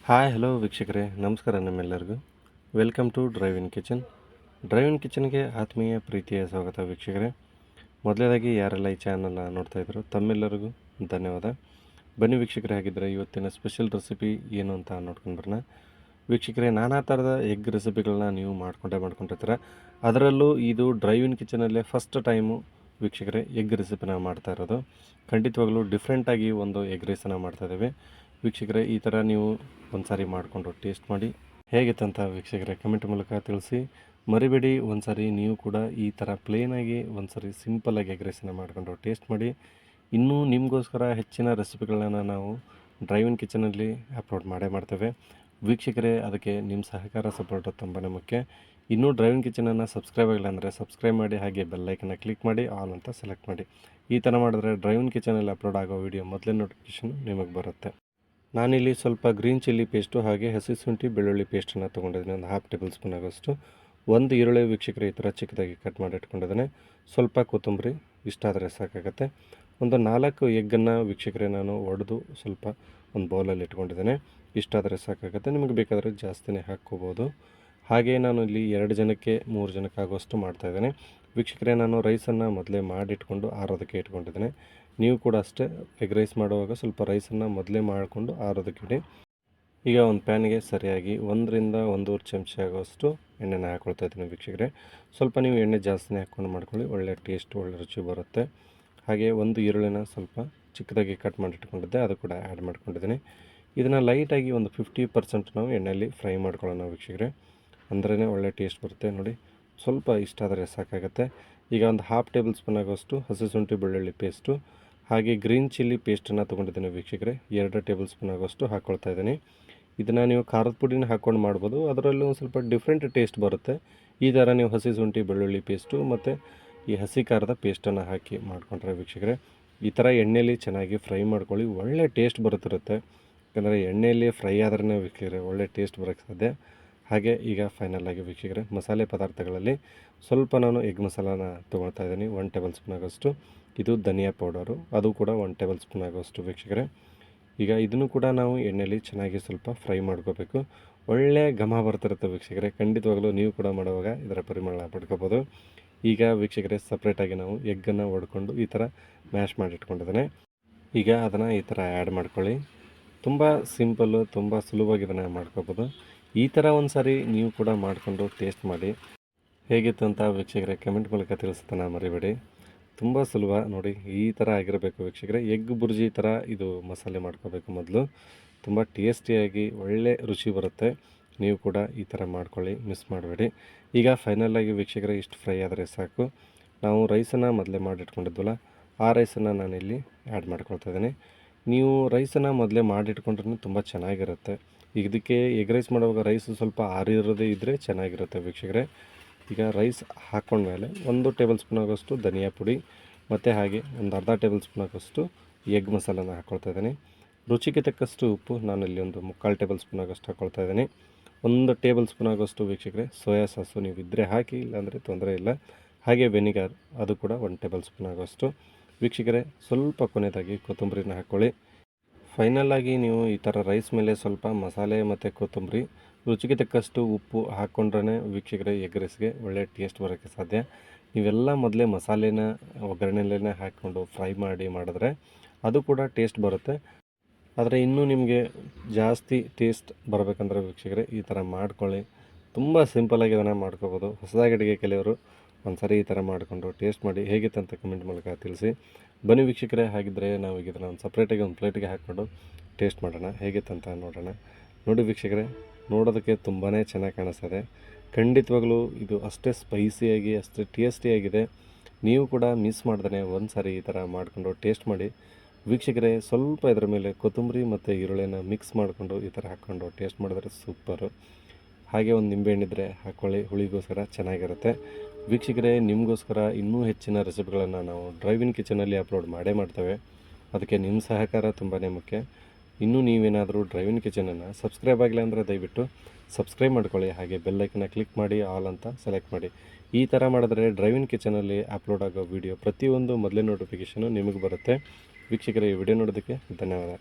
Hi hello ವೀಕ್ಷಕರೇ, ನಮಸ್ಕಾರ ನಿಮ್ಮೆಲ್ಲರಿಗೂ. Welcome to Drive in Kitchen. Drive in ಕಿಚನ್ಗೆ ಆತ್ಮೀಯ ಪ್ರೀತಿಯ ಸ್ವಾಗತ ವೀಕ್ಷಕರೇ. ಮೊದಲನೇದಾಗಿ ಯಾರೆಲ್ಲ ಈ ಚಾನಲ್ನ ನೋಡ್ತಾ ಇದ್ರು ತಮ್ಮೆಲ್ಲರಿಗೂ ಧನ್ಯವಾದ. ಬನ್ನಿ ವೀಕ್ಷಕರೇ, ಆಗಿದ್ದರೆ ಇವತ್ತಿನ ಸ್ಪೆಷಲ್ ರೆಸಿಪಿ ಏನು ಅಂತ ನೋಡ್ಕೊಂಡು ಬರೋಣ. ವೀಕ್ಷಕರೇ, ನಾನಾ ಥರದ ಎಗ್ ರೆಸಿಪಿಗಳನ್ನ ನೀವು ಮಾಡ್ಕೊಂಡಿರ್ತೀರ. ಅದರಲ್ಲೂ ಇದು ಡ್ರೈವ್ ಇನ್ ಕಿಚನಲ್ಲೇ ಫಸ್ಟ್ ಟೈಮು ವೀಕ್ಷಕರೇ ಎಗ್ ರೆಸಿಪಿನ ಮಾಡ್ತಾ ಇರೋದು. ಖಂಡಿತವಾಗ್ಲೂ ಡಿಫ್ರೆಂಟಾಗಿ ಒಂದು ಎಗ್ ರೈಸನ್ನು ಮಾಡ್ತಾಯಿದ್ದೀವಿ ವೀಕ್ಷಕರೇ. ಈ ಥರ ನೀವು ಒಂದು ಸಾರಿ ಮಾಡಿಕೊಂಡು ಟೇಸ್ಟ್ ಮಾಡಿ ಹೇಗಿತ್ತಂತ ವೀಕ್ಷಕರೇ ಕಮೆಂಟ್ ಮೂಲಕ ತಿಳಿಸಿ. ಮರಿಬೇಡಿ, ಒಂದು ಸಾರಿ ನೀವು ಕೂಡ ಈ ಥರ ಪ್ಲೇನಾಗಿ ಒಂದು ಸಾರಿ ಸಿಂಪಲ್ಲಾಗಿ ಎಗ್ ರೈಸನ್ನು ಮಾಡಿಕೊಂಡು ಟೇಸ್ಟ್ ಮಾಡಿ. ಇನ್ನೂ ನಿಮಗೋಸ್ಕರ ಹೆಚ್ಚಿನ ರೆಸಿಪಿಗಳನ್ನ ನಾವು ಡ್ರೈವ್ ಇನ್ ಕಿಚನಲ್ಲಿ ಅಪ್ಲೋಡ್ ಮಾಡ್ತೇವೆ ವೀಕ್ಷಕರೇ. ಅದಕ್ಕೆ ನಿಮ್ಮ ಸಹಕಾರ ಸಪೋರ್ಟು ತುಂಬಾ ಮುಖ್ಯ. ಇನ್ನೂ ಡ್ರೈವ್ ಇನ್ ಕಿಚನನ್ನು ಸಬ್ಸ್ಕ್ರೈಬ್ ಆಗಿಲ್ಲ ಅಂದರೆ ಸಬ್ಸ್ಕ್ರೈಬ್ ಮಾಡಿ, ಹಾಗೆ ಬೆಲ್ಲೈಕನ್ನು ಕ್ಲಿಕ್ ಮಾಡಿ ಆಲ್ ಅಂತ ಸೆಲೆಕ್ಟ್ ಮಾಡಿ. ಈ ಥರ ಮಾಡಿದ್ರೆ ಡ್ರೈವ್ ಇನ್ ಕಿಚನಲ್ಲಿ ಅಪ್ಲೋಡ್ ಆಗೋ ವಿಡಿಯೋ ಮೊದಲೇ ನೋಟಿಫಿಕೇಷನ್ ನಿಮಗೆ ಬರುತ್ತೆ. ನಾನಿಲ್ಲಿ ಸ್ವಲ್ಪ ಗ್ರೀನ್ ಚಿಲ್ಲಿ ಪೇಸ್ಟು ಹಾಗೆ ಹಸಿ ಶುಂಠಿ ಬೆಳ್ಳುಳ್ಳಿ ಪೇಸ್ಟನ್ನು ತೊಗೊಂಡಿದ್ದೀನಿ, ಒಂದು 1/2 ಟೇಬಲ್ ಸ್ಪೂನ್ ಆಗೋಷ್ಟು. ಒಂದು ಈರುಳ್ಳಿ ವೀಕ್ಷಕರು ಈ ಥರ ಚಿಕ್ಕದಾಗಿ ಕಟ್ ಮಾಡಿ ಇಟ್ಕೊಂಡಿದ್ದೇನೆ. ಸ್ವಲ್ಪ ಕೊತ್ತಂಬರಿ, ಇಷ್ಟ ಆದರೆ ಸಾಕಾಗುತ್ತೆ. ಒಂದು 4 ಎಗ್ಗನ್ನು ವೀಕ್ಷಕರೇ ನಾನು ಒಡೆದು ಸ್ವಲ್ಪ ಒಂದು ಬೌಲಲ್ಲಿ ಇಟ್ಕೊಂಡಿದ್ದೇನೆ. ಇಷ್ಟ ಆದರೆ ಸಾಕಾಗುತ್ತೆ, ನಿಮಗೆ ಬೇಕಾದರೆ ಜಾಸ್ತಿನೇ ಹಾಕ್ಕೋಬೋದು. ಹಾಗೆ ನಾನು ಇಲ್ಲಿ 2 ಜನಕ್ಕೆ 3 ಜನಕ್ಕೆ ಆಗೋಷ್ಟು ಮಾಡ್ತಾಯಿದ್ದೇನೆ ವೀಕ್ಷಕರೇ. ನಾನು ರೈಸನ್ನು ಮೊದಲೇ ಮಾಡಿಟ್ಕೊಂಡು ಆರೋದಕ್ಕೆ ಇಟ್ಕೊಂಡಿದ್ದೇನೆ. ನೀವು ಕೂಡ ಅಷ್ಟೇ ಎಗ್ ರೈಸ್ ಮಾಡುವಾಗ ಸ್ವಲ್ಪ ರೈಸನ್ನು ಮೊದಲೇ ಮಾಡಿಕೊಂಡು ಆರೋದಕ್ಕೆ ಇಡಿ. ಈಗ ಒಂದು ಪ್ಯಾನ್ಗೆ ಸರಿಯಾಗಿ 1 ರಿಂದ 1.5 ಚಮಚ ಆಗೋಷ್ಟು ಎಣ್ಣೆನ ಹಾಕ್ಕೊಳ್ತಾ ಇದ್ದೀನಿ ವೀಕ್ಷಕರೇ. ಸ್ವಲ್ಪ ನೀವು ಎಣ್ಣೆ ಜಾಸ್ತಿನೇ ಹಾಕ್ಕೊಂಡು ಮಾಡ್ಕೊಳ್ಳಿ, ಒಳ್ಳೆ ಟೇಸ್ಟ್, ಒಳ್ಳೆ ರುಚಿ ಬರುತ್ತೆ. ಹಾಗೆ ಒಂದು ಈರುಳ್ಳಿನ ಸ್ವಲ್ಪ ಚಿಕ್ಕದಾಗಿ ಕಟ್ ಮಾಡಿ ಇಟ್ಕೊಂಡಿದ್ದೆ, ಅದು ಕೂಡ ಆ್ಯಡ್ ಮಾಡ್ಕೊಂಡಿದ್ದೀನಿ. ಇದನ್ನು ಲೈಟಾಗಿ ಒಂದು 50% ನಾವು ಎಣ್ಣೆಯಲ್ಲಿ ಫ್ರೈ ಮಾಡ್ಕೊಳ್ಳೋಣ ವೀಕ್ಷಕರೇ, ಅಂದ್ರೇ ಒಳ್ಳೆ ಟೇಸ್ಟ್ ಬರುತ್ತೆ. ನೋಡಿ, ಸ್ವಲ್ಪ ಇಷ್ಟ ಆದರೆ ಸಾಕಾಗುತ್ತೆ. ಈಗ ಒಂದು 1/2 ಟೇಬಲ್ ಸ್ಪೂನ್ ಆಗೋಷ್ಟು ಹಸಿ ಶುಂಠಿ ಬೆಳ್ಳುಳ್ಳಿ ಪೇಸ್ಟು ಹಾಗೆ ಗ್ರೀನ್ ಚಿಲ್ಲಿ ಪೇಸ್ಟನ್ನು ತೊಗೊಂಡಿದ್ದೀನಿ ವೀಕ್ಷಕರೇ. 2 ಟೇಬಲ್ ಸ್ಪೂನ್ ಆಗೋಷ್ಟು ಹಾಕ್ಕೊಳ್ತಾ ಇದ್ದೀನಿ. ಇದನ್ನು ನೀವು ಖಾರದ ಪುಡಿನ ಹಾಕ್ಕೊಂಡು ಮಾಡ್ಬೋದು, ಅದರಲ್ಲೂ ಒಂದು ಸ್ವಲ್ಪ ಡಿಫ್ರೆಂಟ್ ಟೇಸ್ಟ್ ಬರುತ್ತೆ. ಈ ಥರ ನೀವು ಹಸಿ ಶುಂಠಿ ಬೆಳ್ಳುಳ್ಳಿ ಪೇಸ್ಟು ಮತ್ತು ಈ ಹಸಿ ಖಾರದ ಪೇಸ್ಟನ್ನು ಹಾಕಿ ಮಾಡಿಕೊಂಡ್ರೆ ವೀಕ್ಷಕರೇ, ಈ ಥರ ಎಣ್ಣೆಯಲ್ಲಿ ಚೆನ್ನಾಗಿ ಫ್ರೈ ಮಾಡ್ಕೊಳ್ಳಿ, ಒಳ್ಳೆ ಟೇಸ್ಟ್ ಬರುತ್ತಿರುತ್ತೆ. ಯಾಕಂದರೆ ಎಣ್ಣೆಯಲ್ಲಿ ಫ್ರೈ ಆದ್ರೇ ವೀಕ್ಷಕರೇ ಒಳ್ಳೆ ಟೇಸ್ಟ್ ಬರೋಕ್ಕೆ ಸಾಧ್ಯ. ಹಾಗೆ ಈಗ ಫೈನಲಾಗಿ ವೀಕ್ಷಕರೇ, ಮಸಾಲೆ ಪದಾರ್ಥಗಳಲ್ಲಿ ಸ್ವಲ್ಪ ನಾನು ಎಗ್ ಮಸಾಲಾನ ತೊಗೊಳ್ತಾ ಇದ್ದೀನಿ, 1 ಟೇಬಲ್ ಸ್ಪೂನ್ ಆಗೋಷ್ಟು. ಇದು ಧನಿಯಾ ಪೌಡರು, ಅದು ಕೂಡ 1 ಟೇಬಲ್ ಸ್ಪೂನ್ ಆಗೋಷ್ಟು ವೀಕ್ಷಕರೇ. ಈಗ ಇದನ್ನು ಕೂಡ ನಾವು ಎಣ್ಣೆಯಲ್ಲಿ ಚೆನ್ನಾಗಿ ಸ್ವಲ್ಪ ಫ್ರೈ ಮಾಡ್ಕೋಬೇಕು, ಒಳ್ಳೆ ಘಮ ಬರ್ತಿರುತ್ತೆ ವೀಕ್ಷಕರೇ. ಖಂಡಿತವಾಗಲೂ ನೀವು ಕೂಡ ಮಾಡುವಾಗ ಇದರ ಪರಿಮಳ ಪಡ್ಕೋಬೋದು. ಈಗ ವೀಕ್ಷಕರೇ, ಸಪ್ರೇಟಾಗಿ ನಾವು ಎಗ್ಗನ್ನು ಹೊಡ್ಕೊಂಡು ಈ ಥರ ಮ್ಯಾಶ್ ಮಾಡಿಟ್ಕೊಂಡಿದ್ದೇನೆ. ಈಗ ಅದನ್ನು ಈ ಥರ ಆ್ಯಡ್ ಮಾಡ್ಕೊಳ್ಳಿ. ತುಂಬ ಸಿಂಪಲ್ಲು, ತುಂಬ ಸುಲಭವಾಗಿ ಇದನ್ನು ಮಾಡ್ಕೋಬೋದು. ಈ ಥರ ಒಂದು ಸಾರಿ ನೀವು ಕೂಡ ಮಾಡಿಕೊಂಡು ಟೇಸ್ಟ್ ಮಾಡಿ ಹೇಗಿತ್ತು ಅಂತ ವೀಕ್ಷಕರೇ ಕಮೆಂಟ್ ಮೂಲಕ ತಿಳಿಸ್ತಾನೆ ಮರಿಬೇಡಿ. ತುಂಬ ಸುಲಭ ನೋಡಿ, ಈ ಥರ ಆಗಿರಬೇಕು ವೀಕ್ಷಕರೇ. ಎಗ್ ಬುರ್ಜಿ ಥರ ಇದು ಮಸಾಲೆ ಮಾಡ್ಕೋಬೇಕು ಮೊದಲು, ತುಂಬ ಟೇಸ್ಟಿಯಾಗಿ ಒಳ್ಳೆ ರುಚಿ ಬರುತ್ತೆ. ನೀವು ಕೂಡ ಈ ಥರ ಮಾಡ್ಕೊಳ್ಳಿ, ಮಿಸ್ ಮಾಡಬೇಡಿ. ಈಗ ಫೈನಲಾಗಿ ವೀಕ್ಷಕರೇ ಇಷ್ಟು ಫ್ರೈ ಆದರೆ ಸಾಕು. ನಾವು ರೈಸನ್ನು ಮೊದಲೇ ಮಾಡಿಟ್ಕೊಂಡಿದ್ವಲ್ಲ, ಆ ರೈಸನ್ನು ನಾನಿಲ್ಲಿ ಆ್ಯಡ್ ಮಾಡ್ಕೊಳ್ತಾ ಇದ್ದೀನಿ. ನೀವು ರೈಸನ್ನು ಮೊದಲೇ ಮಾಡಿಟ್ಕೊಂಡ್ರೂ ತುಂಬ ಚೆನ್ನಾಗಿರುತ್ತೆ. ಇದಕ್ಕೆ ಎಗ್ ರೈಸ್ ಮಾಡುವಾಗ ರೈಸು ಸ್ವಲ್ಪ ಆರಿರೋದೇ ಇದ್ದರೆ ಚೆನ್ನಾಗಿರುತ್ತೆ ವೀಕ್ಷಕರೇ. ಈಗ ರೈಸ್ ಹಾಕ್ಕೊಂಡ್ಮೇಲೆ 1 ಟೇಬಲ್ ಸ್ಪೂನ್ ಆಗೋಷ್ಟು ಧನಿಯಾ ಪುಡಿ ಮತ್ತು ಹಾಗೆ ಒಂದು ಅರ್ಧ ಟೇಬಲ್ ಸ್ಪೂನ್ ಆಗೋಷ್ಟು ಎಗ್ ಮಸಾಲನ ಹಾಕ್ಕೊಳ್ತಾ ಇದ್ದೀನಿ. ರುಚಿಗೆ ತಕ್ಕಷ್ಟು ಉಪ್ಪು ನಾನಿಲ್ಲಿ ಒಂದು 3/4 ಟೇಬಲ್ ಸ್ಪೂನ್ ಆಗೋಷ್ಟು ಹಾಕ್ಕೊಳ್ತಾ ಇದ್ದೀನಿ. 1 ಟೇಬಲ್ ಸ್ಪೂನ್ ಆಗೋಷ್ಟು ವೀಕ್ಷಕರೇ ಸೋಯಾ ಸಾಸು ನೀವು ಇದ್ದರೆ ಹಾಕಿ, ಇಲ್ಲಾಂದರೆ ತೊಂದರೆ ಇಲ್ಲ. ಹಾಗೆ ವೆನಿಗರ್, ಅದು ಕೂಡ 1 ಟೇಬಲ್ ಸ್ಪೂನ್ ಆಗೋಷ್ಟು ವೀಕ್ಷಕರೇ. ಸ್ವಲ್ಪ ಕೊನೆಯದಾಗಿ ಕೊತ್ತಂಬರಿನ ಹಾಕ್ಕೊಳ್ಳಿ. ಫೈನಲಾಗಿ ನೀವು ಈ ಥರ ರೈಸ್ ಮೇಲೆ ಸ್ವಲ್ಪ ಮಸಾಲೆ ಮತ್ತು ಕೊತ್ತಂಬರಿ, ರುಚಿಗೆ ತಕ್ಕಷ್ಟು ಉಪ್ಪು ಹಾಕ್ಕೊಂಡ್ರೆ ವೀಕ್ಷಕರೇ ಎಗ್ ರೈಸ್ಗೆ ಒಳ್ಳೆ ಟೇಸ್ಟ್ ಬರೋಕ್ಕೆ ಸಾಧ್ಯ. ನೀವೆಲ್ಲ ಮೊದಲೇ ಮಸಾಲೆನ ಒಗ್ಗರಣೆಯಲ್ಲೇ ಹಾಕ್ಕೊಂಡು ಫ್ರೈ ಮಾಡಿದ್ರೆ ಅದು ಕೂಡ ಟೇಸ್ಟ್ ಬರುತ್ತೆ. ಆದರೆ ಇನ್ನೂ ನಿಮಗೆ ಜಾಸ್ತಿ ಟೇಸ್ಟ್ ಬರಬೇಕಂದ್ರೆ ವೀಕ್ಷಕರೇ ಈ ಥರ ಮಾಡ್ಕೊಳ್ಳಿ. ತುಂಬ ಸಿಂಪಲ್ಲಾಗಿ ಇದನ್ನು ಮಾಡ್ಕೋಬೋದು. ಹೊಸದಾಗಿ ಅಡುಗೆ ಕಲಿಯೋರು ಒಂದು ಸಾರಿ ಈ ಥರ ಮಾಡಿಕೊಂಡು ಟೇಸ್ಟ್ ಮಾಡಿ ಹೇಗಿತ್ತಂತ ಕಮೆಂಟ್ ಮೂಲಕ ತಿಳಿಸಿ. ಬನ್ನಿ ವೀಕ್ಷಕರೇ, ಹಾಗಿದ್ದರೆ ನಾವು ಈಗ ಇದನ್ನು ಒಂದು ಸಪ್ರೇಟಾಗಿ ಒಂದು ಪ್ಲೇಟಿಗೆ ಹಾಕ್ಕೊಂಡು ಟೇಸ್ಟ್ ಮಾಡೋಣ, ಹೇಗಿತ್ತಂತ ನೋಡೋಣ. ನೋಡಿ ವೀಕ್ಷಕರೇ, ನೋಡೋದಕ್ಕೆ ತುಂಬಾ ಚೆನ್ನಾಗಿ ಕಾಣಿಸ್ತದೆ. ಖಂಡಿತವಾಗ್ಲೂ ಇದು ಅಷ್ಟೇ ಸ್ಪೈಸಿಯಾಗಿ ಅಷ್ಟೇ ಟೇಸ್ಟಿಯಾಗಿದೆ. ನೀವು ಕೂಡ ಮಿಸ್ ಮಾಡ್ದೇ ಒಂದು ಸಾರಿ ಈ ಥರ ಮಾಡಿಕೊಂಡು ಟೇಸ್ಟ್ ಮಾಡಿ ವೀಕ್ಷಕರೇ. ಸ್ವಲ್ಪ ಇದರ ಮೇಲೆ ಕೊತ್ತಂಬರಿ ಮತ್ತು ಈರುಳ್ಳಿನ ಮಿಕ್ಸ್ ಮಾಡಿಕೊಂಡು ಈ ಥರ ಹಾಕ್ಕೊಂಡು ಟೇಸ್ಟ್ ಮಾಡಿದ್ರೆ ಸೂಪರು. ಹಾಗೆ ಒಂದು ನಿಂಬೆಹಣ್ಣಿದ್ರೆ ಹಾಕ್ಕೊಳ್ಳಿ, ಹುಳಿಗೋಸ್ಕರ ಚೆನ್ನಾಗಿರುತ್ತೆ ವೀಕ್ಷಕರೇ. ನಿಮಗೋಸ್ಕರ ಇನ್ನೂ ಹೆಚ್ಚಿನ ರೆಸಿಪಿಗಳನ್ನು ನಾವು ಡ್ರೈವ್ ಇನ್ ಕಿಚನಲ್ಲಿ ಅಪ್ಲೋಡ್ ಮಾಡ್ತೇವೆ. ಅದಕ್ಕೆ ನಿಮ್ಮ ಸಹಕಾರ ತುಂಬಾ ಮುಖ್ಯ. ಇನ್ನೂ ನೀವೇನಾದರೂ ಡ್ರೈವ್ ಇನ್ ಕಿಚನನ್ನು ಸಬ್ಸ್ಕ್ರೈಬ್ ಆಗಿಲ್ಲ ಅಂದರೆ ದಯವಿಟ್ಟು ಸಬ್ಸ್ಕ್ರೈಬ್ ಮಾಡ್ಕೊಳ್ಳಿ, ಹಾಗೆ ಬೆಲ್ಲೈಕನ್ನ ಕ್ಲಿಕ್ ಮಾಡಿ ಆಲ್ ಅಂತ ಸೆಲೆಕ್ಟ್ ಮಾಡಿ. ಈ ಥರ ಮಾಡಿದ್ರೆ ಡ್ರೈವ್ ಇನ್ ಕಿಚನಲ್ಲಿ ಅಪ್ಲೋಡ್ ಆಗೋ ವಿಡಿಯೋ ಪ್ರತಿಯೊಂದು ಮೊದಲೇ ನೋಟಿಫಿಕೇಷನು ನಿಮಗೆ ಬರುತ್ತೆ ವೀಕ್ಷಕರೇ. ಈ ವಿಡಿಯೋ ನೋಡೋದಕ್ಕೆ ಧನ್ಯವಾದ.